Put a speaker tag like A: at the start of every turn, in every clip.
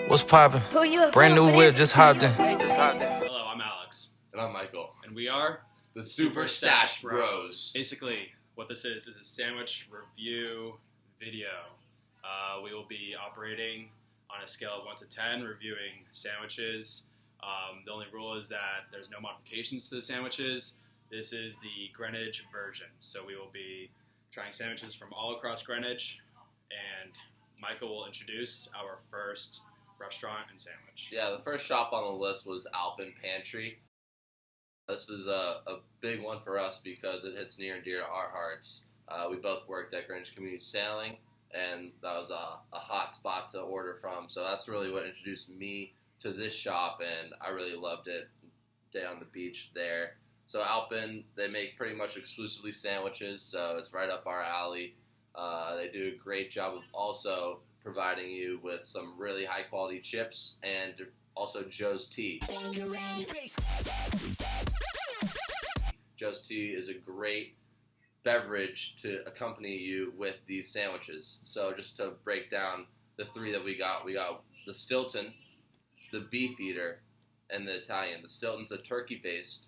A: What's poppin'? Brand new whip, just hopped in.
B: Hello, I'm Alex.
C: And I'm Michael.
B: And we are
C: The Super Stache Bros.
B: Basically, what this is a sandwich review video. We will be operating on a scale of 1 to 10, reviewing sandwiches. The only rule is that there's no modifications to the sandwiches. This is the Greenwich version. So we will be trying sandwiches from all across Greenwich, and Michael will introduce our first restaurant and sandwich.
C: Yeah, the first shop on the list was Alpen Pantry. This is a big one for us because it hits near and dear to our hearts. We both worked at Greenwich Community Sailing, and that was a hot spot to order from. So that's really what introduced me to this shop, and I really loved it. Day on the beach there. So Alpen, they make pretty much exclusively sandwiches, so it's right up our alley. They do a great job of also providing you with some really high quality chips and also Joe's Tea. Joe's Tea is a great beverage to accompany you with these sandwiches. So just to break down the three that we got the Stilton, the Beef Eater, and the Italian. The Stilton's a turkey-based.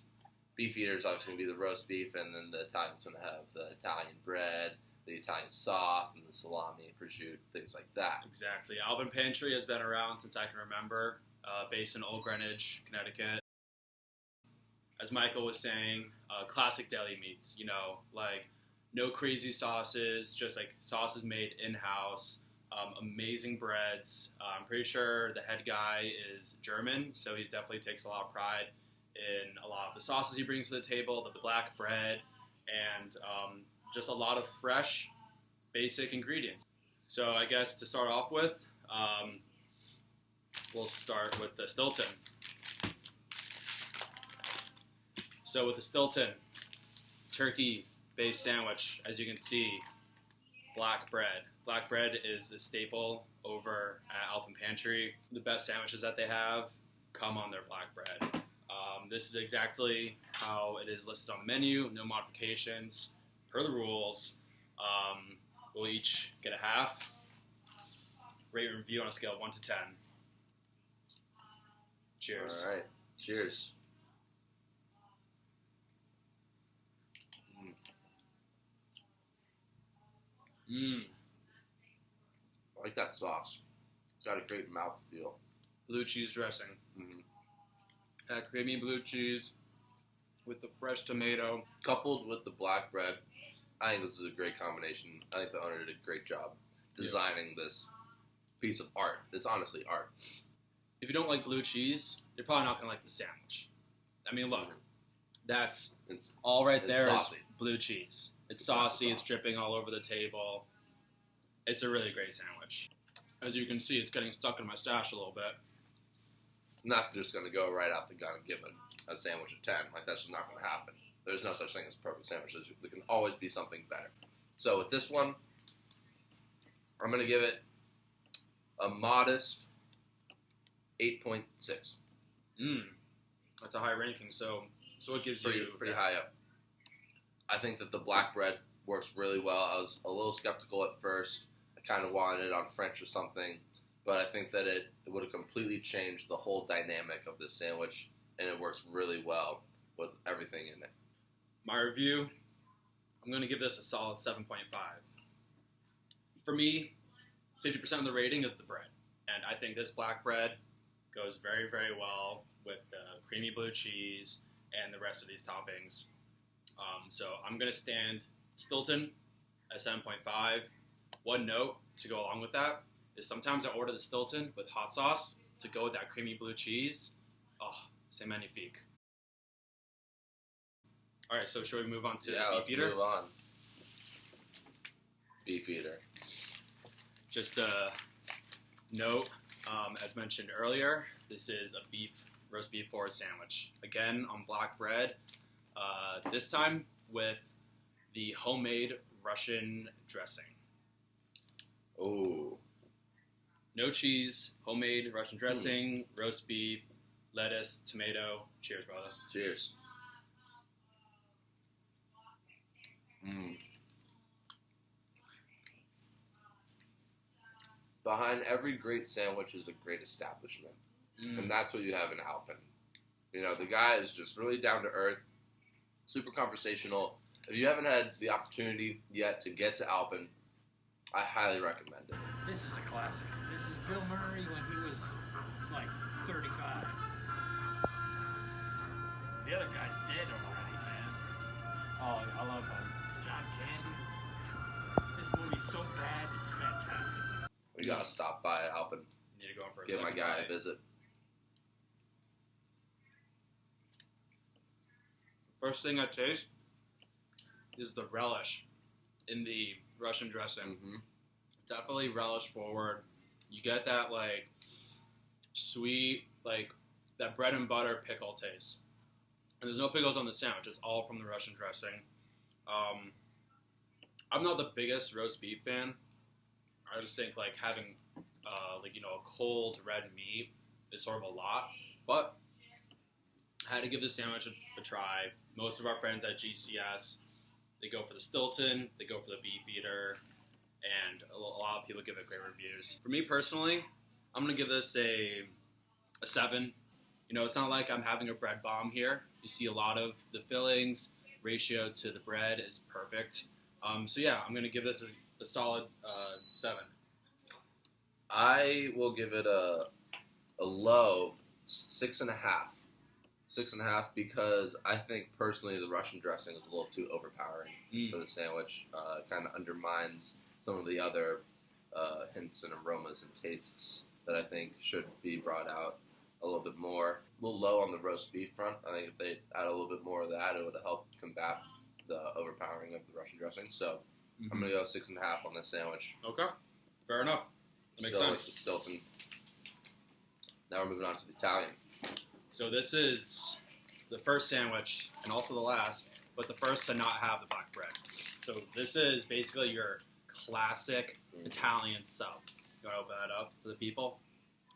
C: Beef Eater is obviously going to be the roast beef, and then the Italian's going to have the Italian bread, the Italian sauce, and the salami, prosciutto, things like that.
B: Exactly. Alpen Pantry has been around since I can remember, based in Old Greenwich, Connecticut. As Michael was saying, classic deli meats, like no crazy sauces, just like sauces made in-house, amazing breads. I'm pretty sure the head guy is German, so he definitely takes a lot of pride in a lot of the sauces he brings to the table, the black bread, and just a lot of fresh, basic ingredients. So I guess to start off with, we'll start with the Stilton. So with the Stilton, turkey-based sandwich, as you can see, black bread. Black bread is a staple over at Alpen Pantry. The best sandwiches that they have come on their black bread. This is exactly how it is listed on the menu, no modifications, per the rules. We'll each get a half. Rate and review on a scale of 1 to 10. Cheers.
C: All right. Cheers. I like that sauce. It's got a great mouthfeel.
B: Blue cheese dressing. That creamy blue cheese with the fresh tomato.
C: Coupled with the black bread, I think this is a great combination. I think the owner did a great job designing this piece of art. It's honestly art.
B: If you don't like blue cheese, you're probably not going to like the sandwich. I mean, look, it's all right there is blue cheese. It's saucy, it's dripping all over the table. It's a really great sandwich. As you can see, it's getting stuck in my stash a little bit.
C: Not just going to go right out the gun and give a sandwich a 10. Like, that's just not going to happen. There's no such thing as perfect sandwiches. There can always be something better. So with this one, I'm going to give it a modest 8.6.
B: That's a high ranking. So what gives you
C: pretty high up? I think that the black bread works really well. I was a little skeptical at first. I kind of wanted it on French or something. But I think that it would have completely changed the whole dynamic of this sandwich, and it works really well with everything in it.
B: My review, I'm going to give this a solid 7.5. For me, 50% of the rating is the bread. And I think this black bread goes very, very well with the creamy blue cheese and the rest of these toppings. So I'm going to stand Stilton at 7.5. One note to go along with that is sometimes I order the Stilton with hot sauce to go with that creamy blue cheese. Oh, c'est magnifique. All right, so should we move on to Beef Eater?
C: Move on. Beef Eater.
B: Just a note, as mentioned earlier, this is a roast beef forward sandwich. Again, on black bread. This time with the homemade Russian dressing.
C: Oh.
B: No cheese, homemade Russian dressing, roast beef, lettuce, tomato. Cheers, brother.
C: Cheers. behind every great sandwich is a great establishment. And that's what you have in Alpen. You know, the guy is just really down to earth, super conversational. If you haven't had the opportunity yet to get to Alpen, I highly recommend it.
D: This is a classic. This is Bill Murray when he was like 35. The other guy's dead already, man. Oh, I love him. John Candy. This movie's so bad, it's fantastic.
C: We gotta stop by Alpen.
B: Need to go in for a
C: Give my
B: second
C: guy
B: bite.
C: a visit.
B: First thing I taste is the relish in the Russian dressing.
C: Mm-hmm.
B: Definitely relish forward. You get that like sweet, like that bread and butter pickle taste. And there's no pickles on the sandwich. It's all from the Russian dressing. I'm not the biggest roast beef fan. I just think like having a cold red meat is sort of a lot. But I had to give this sandwich a try. Most of our friends at GCS, they go for the Stilton, they go for the beef eater, and a lot of people give it great reviews. For me personally, I'm gonna give this a 7. You know, it's not like I'm having a bread bomb here. You see a lot of the fillings, ratio to the bread is perfect. So yeah, I'm gonna give this a solid 7.
C: I will give it a low 6.5. 6.5 because I think personally the Russian dressing is a little too overpowering for the sandwich. It kind of undermines some of the other hints and aromas and tastes that I think should be brought out a little bit more. A little low on the roast beef front. I think if they add a little bit more of that, it would help combat the overpowering of the Russian dressing. So I'm going to go 6.5 on this sandwich.
B: Okay, fair enough. That makes
C: Still,
B: sense.
C: it's the Stilton. Now we're moving on to the Italian.
B: So this is the first sandwich, and also the last, but the first to not have the black bread. So this is basically your classic Italian sub. You want to open that up for the people?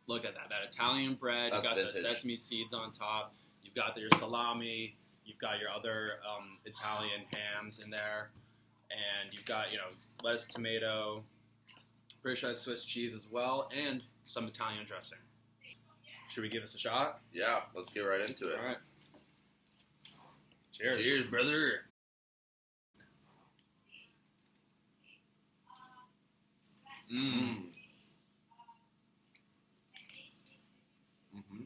B: Look at that. That Italian bread.
C: That's
B: You've got
C: vintage.
B: the sesame seeds on top. You've got your salami. You've got your other Italian hams in there. And you've got, lettuce, tomato, British Swiss cheese as well, and some Italian dressing. Should we give this a shot?
C: Yeah, let's get right into it.
B: All right. Cheers.
C: Cheers, brother.
B: Mm.
C: Mm-hmm.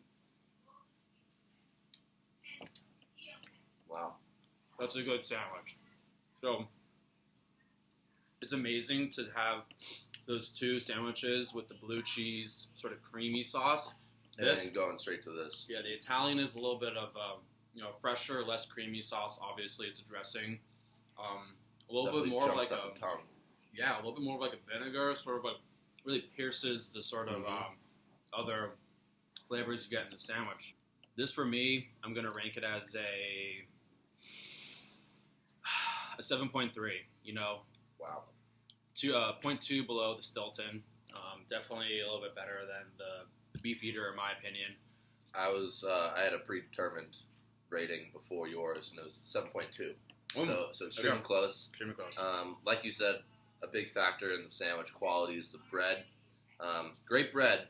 C: Wow.
B: That's a good sandwich. So, it's amazing to have those two sandwiches with the blue cheese sort of creamy sauce.
C: And going straight to this.
B: Yeah, the Italian is a little bit of fresher, less creamy sauce. Obviously, it's a dressing. A little
C: Definitely
B: bit more of like
C: jumps up the tongue.
B: a little bit more of like a vinegar, sort of like really pierces the sort of other flavors you get in the sandwich. This for me, I'm gonna rank it as a 7.3.
C: Wow.
B: 0.2 below the Stilton. Definitely a little bit better than the beef eater, in my opinion.
C: I had a predetermined rating before yours, and it was 7.2. So extremely
B: Okay.
C: close.
B: Extremely close.
C: Like you said, a big factor in the sandwich quality is the bread. Great bread,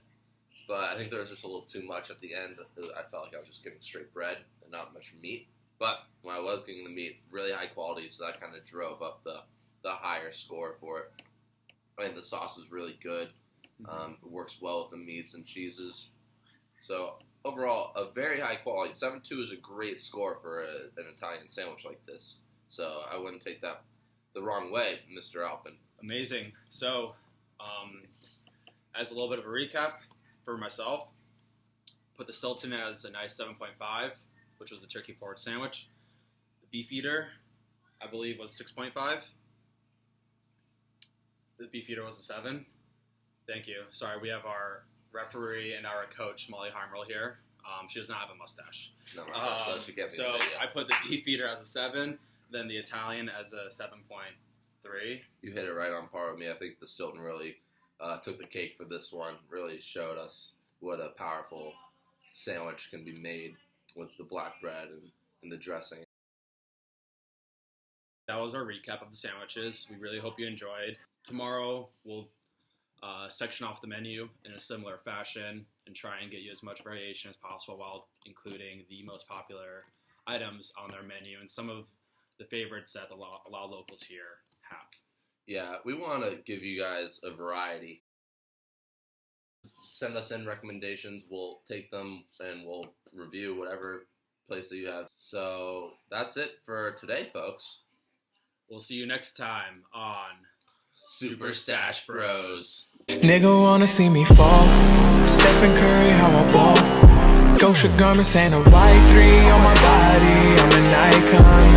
C: but I think there was just a little too much at the end. I felt like I was just getting straight bread and not much meat. But when I was getting the meat, really high quality, so that kind of drove up the higher score for it. I think the sauce is really good. It works well with the meats and cheeses. So overall, a very high quality. 7.2 is a great score for an Italian sandwich like this. So I wouldn't take that the wrong way, Mr. Alpen.
B: Amazing. So, as a little bit of a recap for myself, put the Stilton as a nice 7.5, which was the turkey forward sandwich. The beef eater, I believe, was 6.5. The beef eater was a 7. Thank you. Sorry, we have our referee and our coach, Molly Harmrell, here. She does not have a mustache.
C: No, so she can't be
B: So
C: the video.
B: I put the beef eater as a 7, then the Italian as a 7.3.
C: You hit it right on par with me. I think the Stilton really took the cake for this one. Really showed us what a powerful sandwich can be made with the black bread and the dressing.
B: That was our recap of the sandwiches. We really hope you enjoyed. Tomorrow we'll section off the menu in a similar fashion and try and get you as much variation as possible while including the most popular items on their menu and some of the favorites that a lot of locals here have.
C: Yeah, we want to give you guys a variety. Send us in recommendations. We'll take them and we'll review whatever place that you have. So that's it for today, folks.
B: We'll see you next time on
C: Super Stache Bros.
A: Nigga wanna see me fall. Stephen Curry, how I ball. Gosha garments and a white 3 on my body. I'm an icon, man.